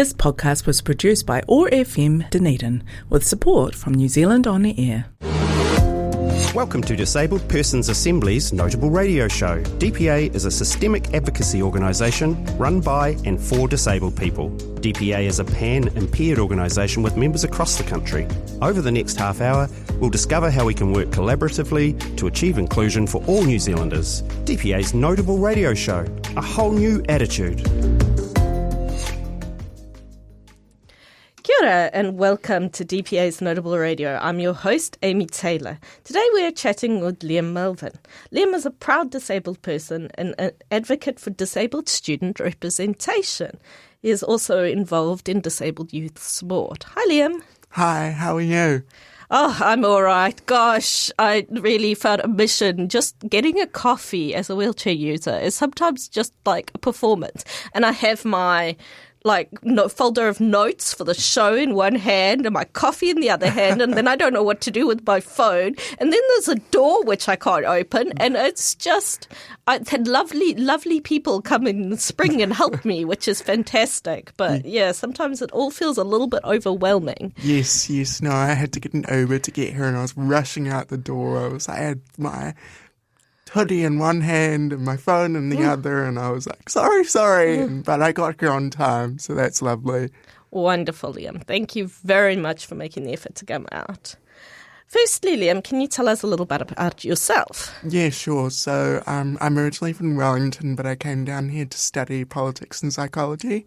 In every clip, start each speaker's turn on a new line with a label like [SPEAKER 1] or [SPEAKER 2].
[SPEAKER 1] This podcast was produced by OAR FM Dunedin with support from New Zealand On Air.
[SPEAKER 2] Welcome to Disabled Persons Assembly's Notable Radio Show. DPA is a systemic advocacy organisation run by and for disabled people. DPA is a pan-impaired organisation with members across the country. Over the next half hour, we'll discover how we can work collaboratively to achieve inclusion for all New Zealanders. DPA's Notable Radio Show, a whole new attitude.
[SPEAKER 3] Kia ora and welcome to DPA's Notable Radio. I'm your host, Amy Taylor. Today we are chatting with Liam Melvin. Liam is a proud disabled person and an advocate for disabled student representation. He is also involved in disabled youth sport. Hi, Liam.
[SPEAKER 4] Hi, how are you?
[SPEAKER 3] Oh, I'm all right. Gosh, I really felt a mission. Just getting a coffee as a wheelchair user is sometimes just like a performance. And I have my folder of notes for the show in one hand and my coffee in the other hand, and then I don't know what to do with my phone. And then there's a door which I can't open, and it's just, I've had lovely people come in the spring and help me, which is fantastic. But yeah, sometimes it all feels a little bit overwhelming.
[SPEAKER 4] Yes. No, I had to get an Uber to get here, and I was rushing out the door. I had my hoodie in one hand and my phone in the other, and I was like, sorry, but I got here on time, so that's lovely.
[SPEAKER 3] Wonderful, Liam. Thank you very much for making the effort to come out. Firstly, Liam, can you tell us a little bit about yourself?
[SPEAKER 4] Yeah, sure. So I'm originally from Wellington, but I came down here to study politics and psychology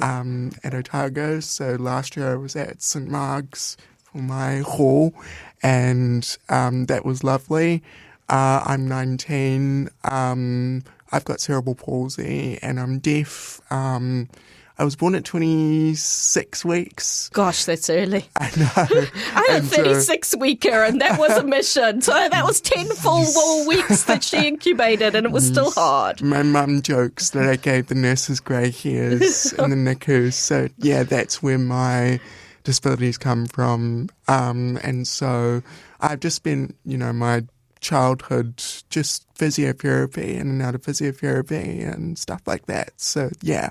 [SPEAKER 4] at Otago. So last year I was at St Mark's for my hall, and that was lovely. I'm 19, I've got cerebral palsy, and I'm deaf. I was born at 26 weeks.
[SPEAKER 3] Gosh, that's early.
[SPEAKER 4] I know.
[SPEAKER 3] I had a 36-weeker, and that was a mission. So that was 10 full weeks that she incubated, and it was still hard.
[SPEAKER 4] My mum jokes that I gave the nurses grey hairs in the NICU. So, yeah, that's where my disabilities come from. And so I've just been, my childhood just physiotherapy in and out of physiotherapy and stuff like that. So, yeah.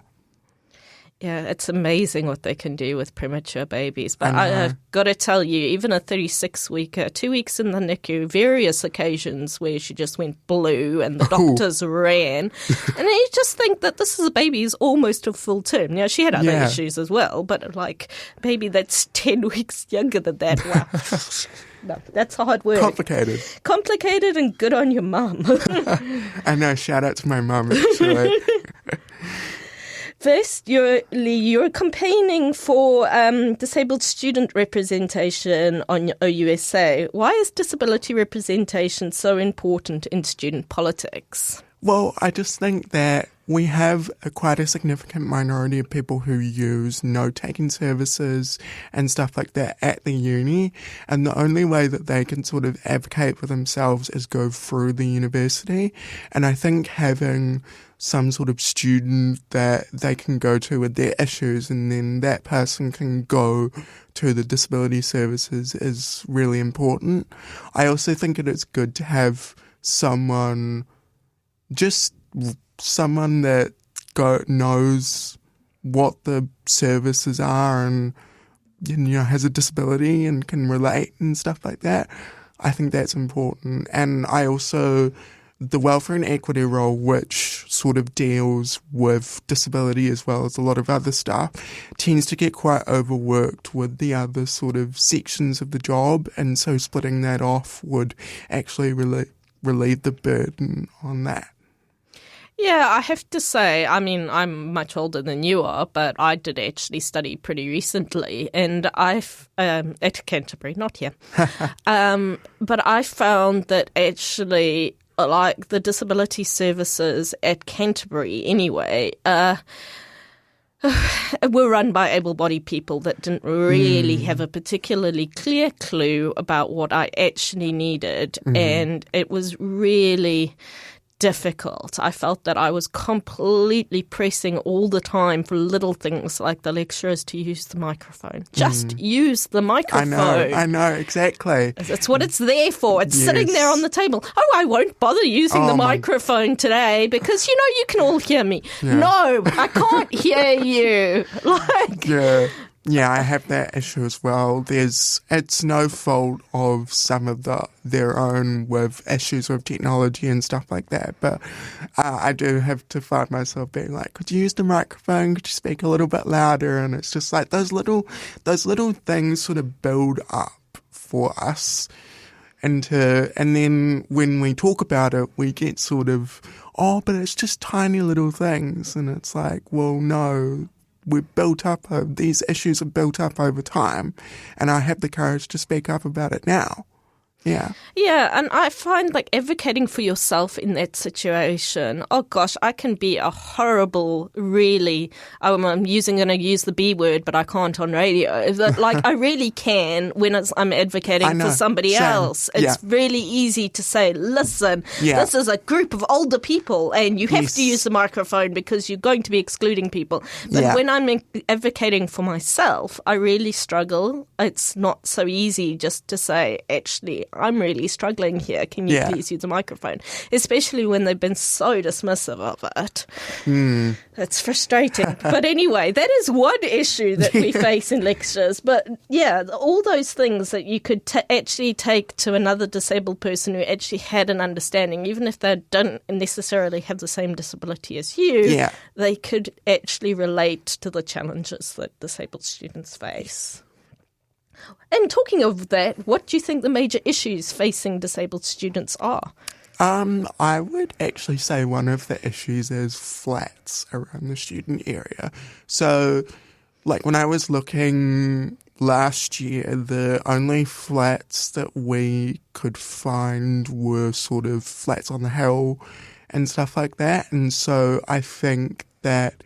[SPEAKER 3] Yeah, it's amazing what they can do with premature babies. But I've got to tell you, even a 36-weeker, 2 weeks in the NICU, various occasions where she just went blue and the doctors ran. And you just think that this is a baby who's almost a full term. Now, she had other issues as well, but like a baby that's 10 weeks younger than that, wow. No, that's hard work. Complicated and good on your mum.
[SPEAKER 4] I know, shout out to my mum, actually.
[SPEAKER 3] First, you're campaigning for disabled student representation on OUSA. Why is disability representation so important in student politics?
[SPEAKER 4] Well, I just think that we have quite a significant minority of people who use note-taking services and stuff like that at the uni, and the only way that they can sort of advocate for themselves is go through the university. And I think having some sort of student that they can go to with their issues and then that person can go to the disability services is really important. I also think it is good to have someone that knows what the services are and has a disability and can relate and stuff like that. I think that's important. And I also, the welfare and equity role, which sort of deals with disability as well as a lot of other stuff, tends to get quite overworked with the other sort of sections of the job, and so splitting that off would actually relieve the burden on that.
[SPEAKER 3] Yeah, I have to say, I mean, I'm much older than you are, but I did actually study pretty recently, and I've at Canterbury, not here. But I found that actually, like the disability services at Canterbury anyway, were run by able-bodied people that didn't really have a particularly clear clue about what I actually needed, and it was really difficult. I felt that I was completely pressing all the time for little things like the lecturers to use the microphone. Just use the microphone.
[SPEAKER 4] I know, exactly.
[SPEAKER 3] That's what it's there for. It's sitting there on the table. Oh, I won't bother using the microphone today because, you can all hear me.
[SPEAKER 4] Yeah.
[SPEAKER 3] No, I can't hear you.
[SPEAKER 4] Yeah, I have that issue as well. It's no fault of some of their own with issues with technology and stuff like that, but I do have to find myself being like, could you use the microphone? Could you speak a little bit louder? And it's just like those little things sort of build up for us. And then when we talk about it, we get sort of, but it's just tiny little things. And it's like, well, no, these issues are built up over time, and I have the courage to speak up about it now. Yeah.
[SPEAKER 3] Yeah, and I find like advocating for yourself in that situation, oh gosh, I can be a horrible, really, I'm going to use the B word, but I can't on radio. Like I really can when I'm advocating for somebody else. It's really easy to say, listen, this is a group of older people and you have to use the microphone because you're going to be excluding people. But when I'm advocating for myself, I really struggle. It's not so easy just to say, actually, I'm really struggling here. Can you please use the microphone? Especially when they've been so dismissive of it. It's frustrating. But anyway, that is one issue that we face in lectures. But yeah, all those things that you could actually take to another disabled person who actually had an understanding, even if they don't necessarily have the same disability as you, they could actually relate to the challenges that disabled students face. And talking of that, what do you think the major issues facing disabled students are?
[SPEAKER 4] I would actually say one of the issues is flats around the student area. So, like when I was looking last year, the only flats that we could find were sort of flats on the hill and stuff like that. And so I think that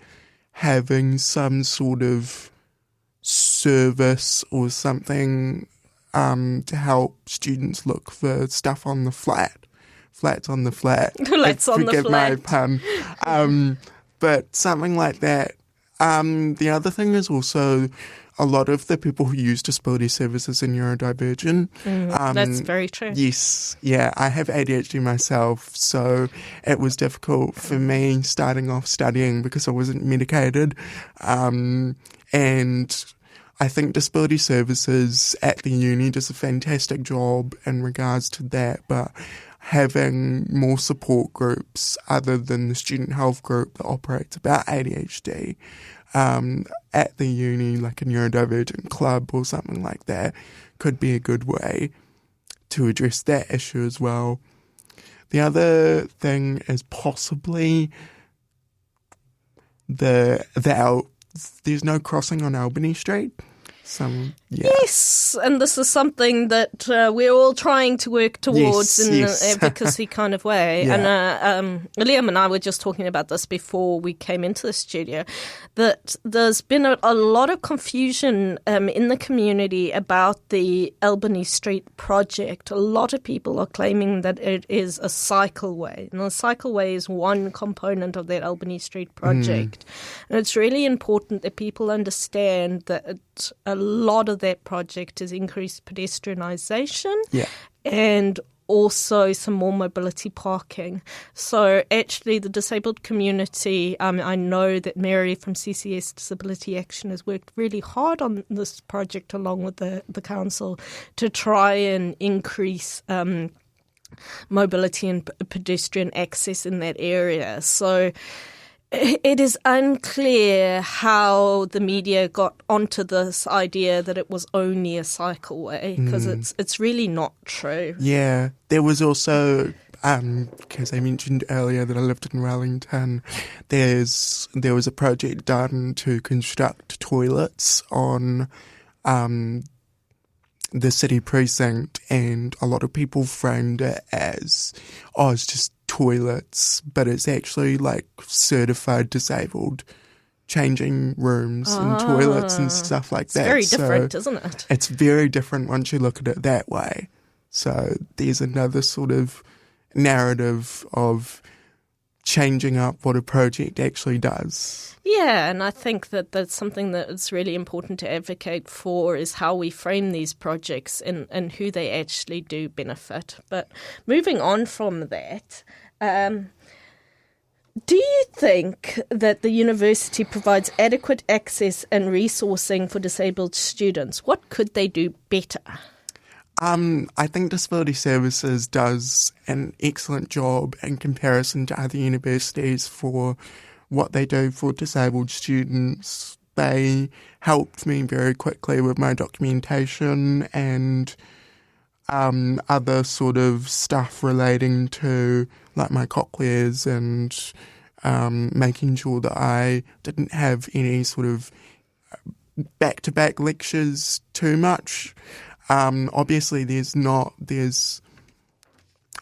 [SPEAKER 4] having some sort of service or something to help students look for stuff on the flats on the flat.
[SPEAKER 3] Flats on the flat.
[SPEAKER 4] Forgive my pun. But something like that. The other thing is also a lot of the people who use disability services are neurodivergent.
[SPEAKER 3] That's very true.
[SPEAKER 4] Yes, yeah. I have ADHD myself, so it was difficult for me starting off studying because I wasn't medicated. And I think disability services at the uni does a fantastic job in regards to that, but having more support groups other than the student health group that operates about ADHD at the uni, like a neurodivergent club or something like that, could be a good way to address that issue as well. The other thing is possibly there's no crossing on Albany Street.
[SPEAKER 3] Yes, and this is something that we're all trying to work towards in an advocacy kind of way. And Liam and I were just talking about this before we came into the studio, that there's been a lot of confusion in the community about the Albany Street project. A lot of people are claiming that it is a cycleway, and the cycleway is one component of that Albany Street project. And it's really important that people understand that a lot of that project is increased pedestrianisation and also some more mobility parking. So actually the disabled community, I know that Mary from CCS Disability Action has worked really hard on this project along with the council to try and increase mobility and pedestrian access in that area. So it is unclear how the media got onto this idea that it was only a cycleway, because it's really not true.
[SPEAKER 4] Yeah, there was also, because I mentioned earlier that I lived in Wellington, there was a project done to construct toilets on the city precinct, and a lot of people framed it as, it's just toilets, but it's actually like certified disabled changing rooms and toilets and stuff like that.
[SPEAKER 3] It's very different, isn't it?
[SPEAKER 4] It's very different once you look at it that way. So there's another sort of narrative of changing up what a project actually does.
[SPEAKER 3] Yeah, and I think that that's something that it's really important to advocate for, is how we frame these projects and who they actually do benefit. But moving on from that, do you think that the university provides adequate access and resourcing for disabled students? What could they do better?
[SPEAKER 4] I think Disability Services does an excellent job in comparison to other universities for what they do for disabled students. They helped me very quickly with my documentation and other sort of stuff relating to like my cochlears and making sure that I didn't have any sort of back-to-back lectures too much. Obviously, there's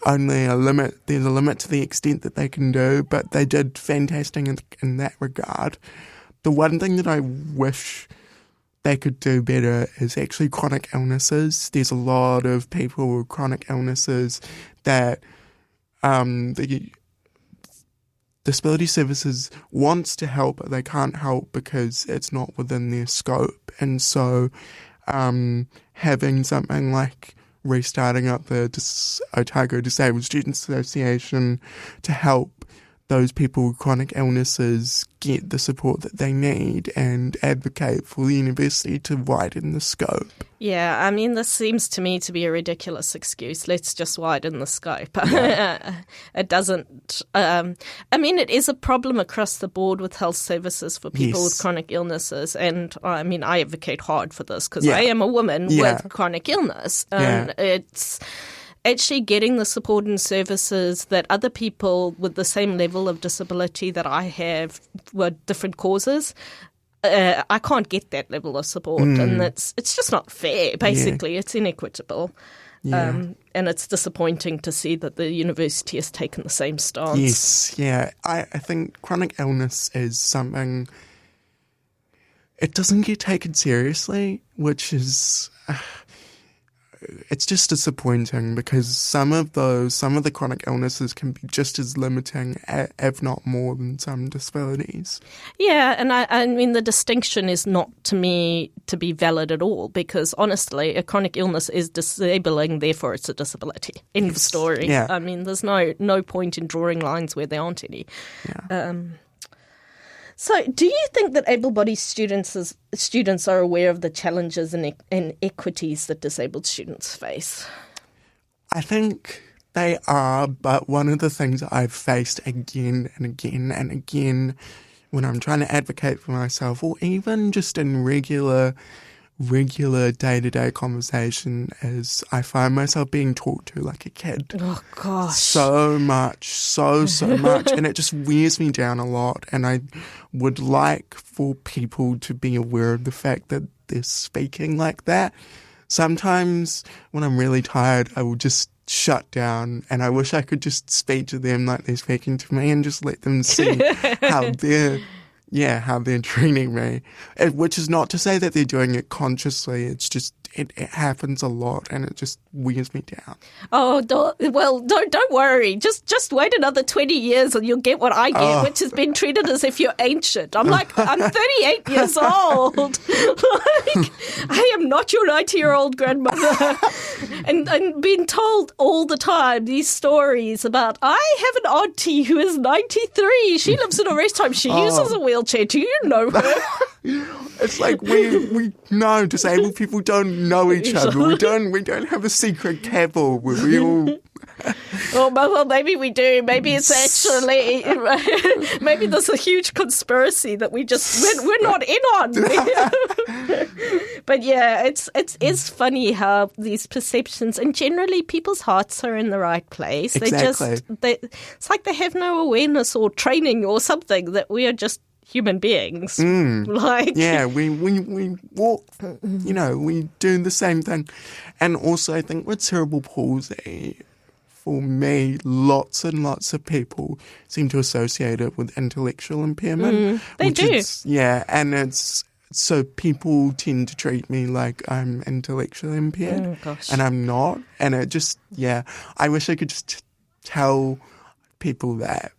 [SPEAKER 4] only a limit. There's a limit to the extent that they can do, but they did fantastic in that regard. The one thing that I wish they could do better is actually chronic illnesses. There's a lot of people with chronic illnesses that the Disability Services wants to help, but they can't help because it's not within their scope. And so having something like restarting up the Otago Disabled Students Association to help those people with chronic illnesses get the support that they need and advocate for the university to widen the scope.
[SPEAKER 3] Yeah, I mean, this seems to me to be a ridiculous excuse. Let's just widen the scope.
[SPEAKER 4] Yeah.
[SPEAKER 3] It doesn't... I mean, it is a problem across the board with health services for people with chronic illnesses. And, I mean, I advocate hard for this because I am a woman with chronic illness. And it's actually getting the support and services that other people with the same level of disability that I have with different causes, I can't get that level of support, and it's just not fair, basically. It's inequitable. And it's disappointing to see that the university has taken the same stance.
[SPEAKER 4] Yes, yeah. I think chronic illness is something... It doesn't get taken seriously, which is... it's just disappointing because some of the chronic illnesses can be just as limiting, if not more, than some disabilities.
[SPEAKER 3] Yeah, and I mean the distinction is not to me to be valid at all, because honestly, a chronic illness is disabling, therefore it's a disability. End of story.
[SPEAKER 4] Yeah.
[SPEAKER 3] I mean, there's no point in drawing lines where there aren't any.
[SPEAKER 4] Yeah.
[SPEAKER 3] So do you think that able-bodied students are aware of the challenges and equities that disabled students face?
[SPEAKER 4] I think they are, but one of the things that I've faced again and again and again when I'm trying to advocate for myself, or even just in regular day-to-day conversation, is I find myself being talked to like a kid.
[SPEAKER 3] Oh, gosh.
[SPEAKER 4] So much, so much. And it just wears me down a lot. And I would like for people to be aware of the fact that they're speaking like that. Sometimes when I'm really tired, I will just shut down, and I wish I could just speak to them like they're speaking to me and just let them see how they're treating me. Which is not to say that they're doing it consciously. It's just, it happens a lot, and it just wears me down.
[SPEAKER 3] Oh, don't worry. Just wait another 20 years and you'll get what I get, which has been treated as if you're ancient. I'm 38 years old. I am not your 90-year-old grandmother. and being told all the time these stories about, I have an auntie who is 93. She lives in a rest home. She uses a wheelchair. Do you know her?
[SPEAKER 4] It's like we know disabled people don't know each other. We don't have a secret cabal where we all...
[SPEAKER 3] well, maybe we do. Maybe it's actually... maybe there's a huge conspiracy that we're not in on. But yeah, it's funny how these perceptions, and generally people's hearts are in the right place.
[SPEAKER 4] Exactly.
[SPEAKER 3] It's like they have no awareness or training or something, that we are just human beings. We walk, we do the same thing. And also I think with cerebral palsy, for me, lots and lots of people seem to associate it with intellectual impairment. They do.
[SPEAKER 4] And it's, so people tend to treat me like I'm intellectually impaired, and I'm not. And it just, I wish I could just tell people that.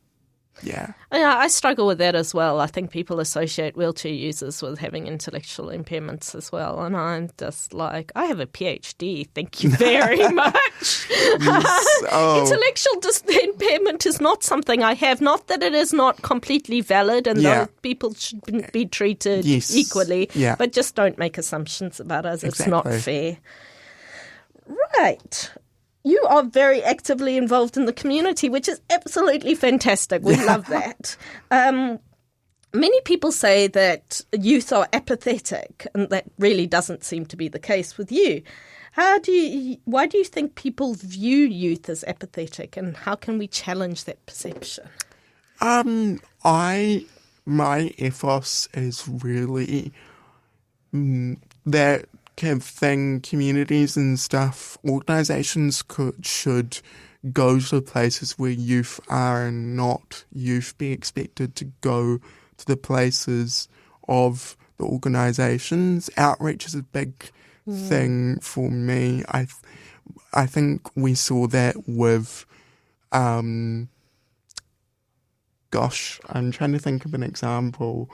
[SPEAKER 4] Yeah.
[SPEAKER 3] Yeah, I struggle with that as well. I think people associate wheelchair users with having intellectual impairments as well. And I'm just like, I have a PhD, thank you very much. Intellectual impairment is not something I have. Not that it is not completely valid and those people should be treated equally, but just don't make assumptions about us. It's not fair. Right. You are very actively involved in the community, which is absolutely fantastic. We love that. Many people say that youth are apathetic, and that really doesn't seem to be the case with you. Why do you think people view youth as apathetic, and how can we challenge that perception?
[SPEAKER 4] My ethos is really that kind of thing. Communities and stuff, organisations should go to places where youth are and not youth be expected to go to the places of the organisations. Outreach is a big thing for me. I think we saw that with I'm trying to think of an example.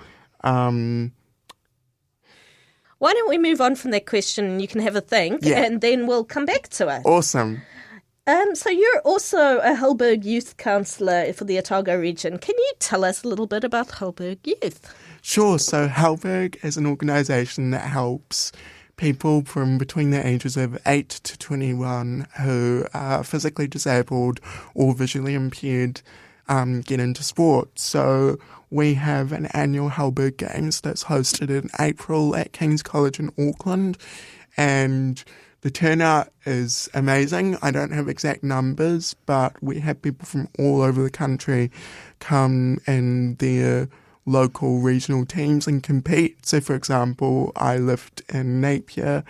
[SPEAKER 3] Why don't we move on from that question and you can have a think and then we'll come back to it.
[SPEAKER 4] Awesome.
[SPEAKER 3] So you're also a Halberg Youth Counsellor for the Otago region. Can you tell us a little bit about Halberg Youth?
[SPEAKER 4] Sure. So Halberg is an organisation that helps people from between the ages of 8 to 21 who are physically disabled or visually impaired get into sport. So we have an annual Halberg Games that's hosted in April at King's College in Auckland, and the turnout is amazing. I don't have exact numbers, but we have people from all over the country come in their local regional teams and compete. So, for example, I lived in Napier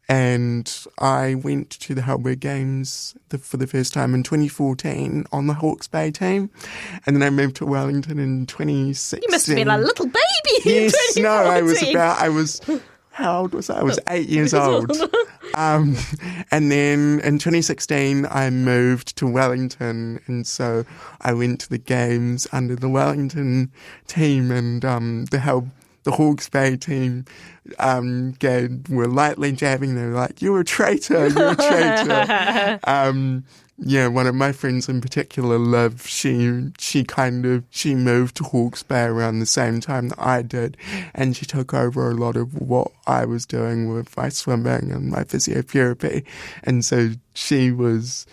[SPEAKER 4] and I went to the Halberg Games for the first time in 2014 on the Hawke's Bay team. And then I moved to Wellington in 2016.
[SPEAKER 3] You must have been a little baby
[SPEAKER 4] Yes,
[SPEAKER 3] in 2014.
[SPEAKER 4] How old was I? I was 8 years old. And then in 2016, I moved to Wellington. And so I went to the games under the Wellington team, and the Hawke's Bay team were lightly jabbing. They were like, "You're a traitor, you're a traitor." One of my friends in particular, Liv, she moved to Hawke's Bay around the same time that I did, and she took over a lot of what I was doing with my swimming and my physiotherapy. And so she was,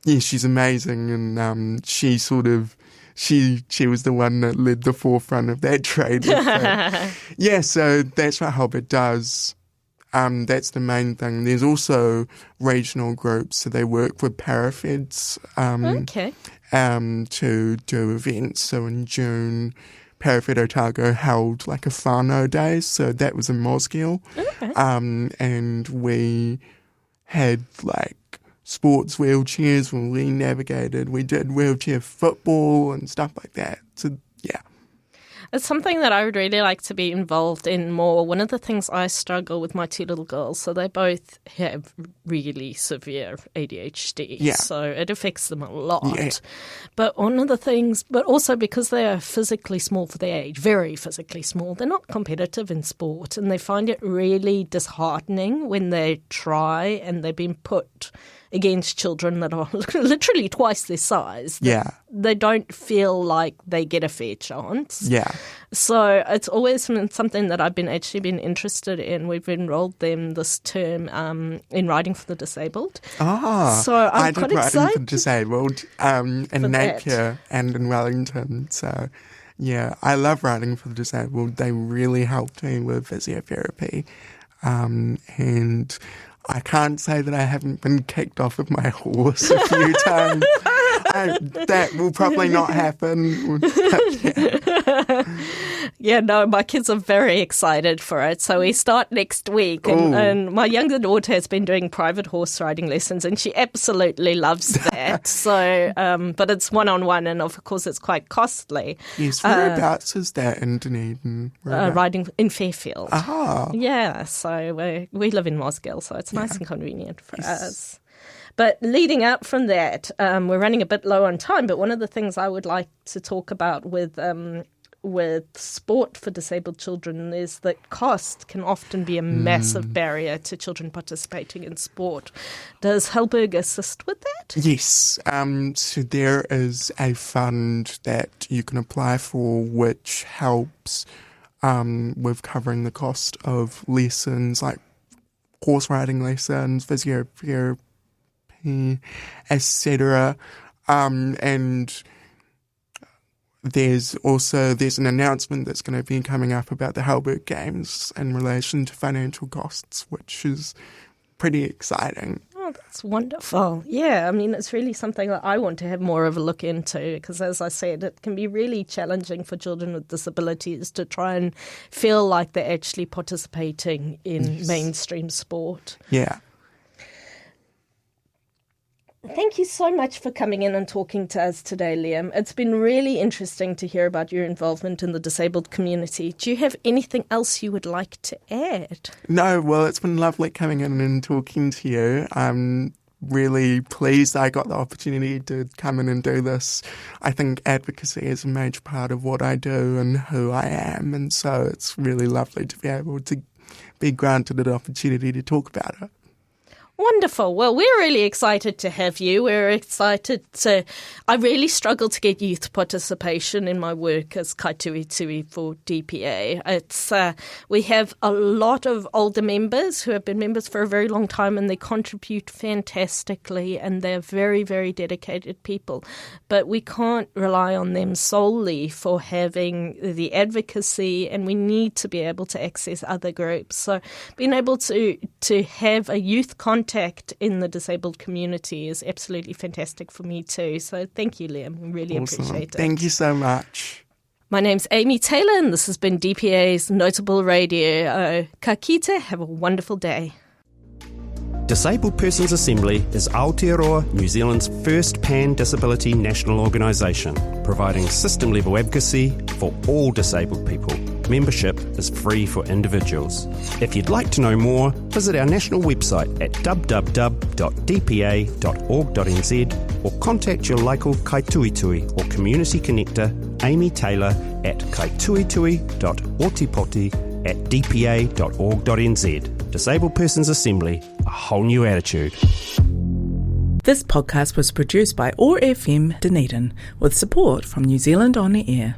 [SPEAKER 4] she's amazing, and she was the one that led the forefront of that trade. So that's what Halberg does. That's the main thing. There's also regional groups, so they work with parafeds to do events. So in June, Parafed Otago held like a whānau day, so that was in Mosgiel. And we had like sports wheelchairs when we navigated. We did wheelchair football and stuff like that. So, yeah.
[SPEAKER 3] It's something that I would really like to be involved in more. One of the things I struggle with my two little girls, so they both have really severe ADHD, so it affects them a lot. But one of the things, but also because they are physically small for their age, very physically small, they're not competitive in sport, and they find it really disheartening when they try and they've been put against children that are literally twice their size. They don't feel like they get a fair chance. So it's always been something that I've been interested in. We've enrolled them this term in Riding for the Disabled. So
[SPEAKER 4] I did
[SPEAKER 3] quite
[SPEAKER 4] Riding
[SPEAKER 3] excited
[SPEAKER 4] for the Disabled in Napier and in Wellington. So, yeah, I love Riding for the Disabled. They really helped me with physiotherapy. And I can't say that I haven't been kicked off of my horse a few times. That will probably not happen.
[SPEAKER 3] My kids are very excited for it. So we start next week. And my younger daughter has been doing private horse riding lessons, and she absolutely loves that. So, but it's one-on-one, and of course it's quite costly.
[SPEAKER 4] Yes, whereabouts is that in Dunedin?
[SPEAKER 3] Riding in Fairfield.
[SPEAKER 4] Ah.
[SPEAKER 3] Yeah, so we live in Mosgiel, so it's nice and convenient for us. But leading out from that, we're running a bit low on time, but one of the things I would like to talk about with sport for disabled children is that cost can often be a massive barrier to children participating in sport. Does Halberg assist with that?
[SPEAKER 4] Yes. So there is a fund that you can apply for which helps with covering the cost of lessons like horse riding lessons, physiotherapy, etc. And there's an announcement that's going to be coming up about the Halberg Games in relation to financial costs, which is pretty exciting.
[SPEAKER 3] Oh, that's wonderful. Yeah, I mean, it's really something that I want to have more of a look into because, as I said, it can be really challenging for children with disabilities to try and feel like they're actually participating in mainstream sport.
[SPEAKER 4] Yeah.
[SPEAKER 3] Thank you so much for coming in and talking to us today, Liam. It's been really interesting to hear about your involvement in the disabled community. Do you have anything else you would like to add?
[SPEAKER 4] No, well, it's been lovely coming in and talking to you. I'm really pleased I got the opportunity to come in and do this. I think advocacy is a major part of what I do and who I am, and so it's really lovely to be able to be granted an opportunity to talk about it.
[SPEAKER 3] Wonderful. Well, we're really excited to have you. We're excited to... I really struggle to get youth participation in my work as kaituitui for DPA. We have a lot of older members who have been members for a very long time and they contribute fantastically and they're very, very dedicated people. But we can't rely on them solely for having the advocacy and we need to be able to access other groups. So being able to have a youth contact in the disabled community is absolutely fantastic for me too. So thank you, Liam. We really appreciate it.
[SPEAKER 4] Thank you so much.
[SPEAKER 3] My name's Amy Taylor and this has been DPA's Notable Radio. Ka kite, have a wonderful day.
[SPEAKER 2] Disabled Persons Assembly is Aotearoa, New Zealand's first pan-disability national organisation, providing system-level advocacy for all disabled people. Membership is free for individuals. If you'd like to know more, visit our national website at www.dpa.org.nz or contact your local kaituitui or community connector, Amy Taylor, at kaituitui.otipoti@dpa.org.nz. Disabled Persons Assembly, a whole new attitude.
[SPEAKER 1] This podcast was produced by OAR FM Dunedin with support from New Zealand On the Air.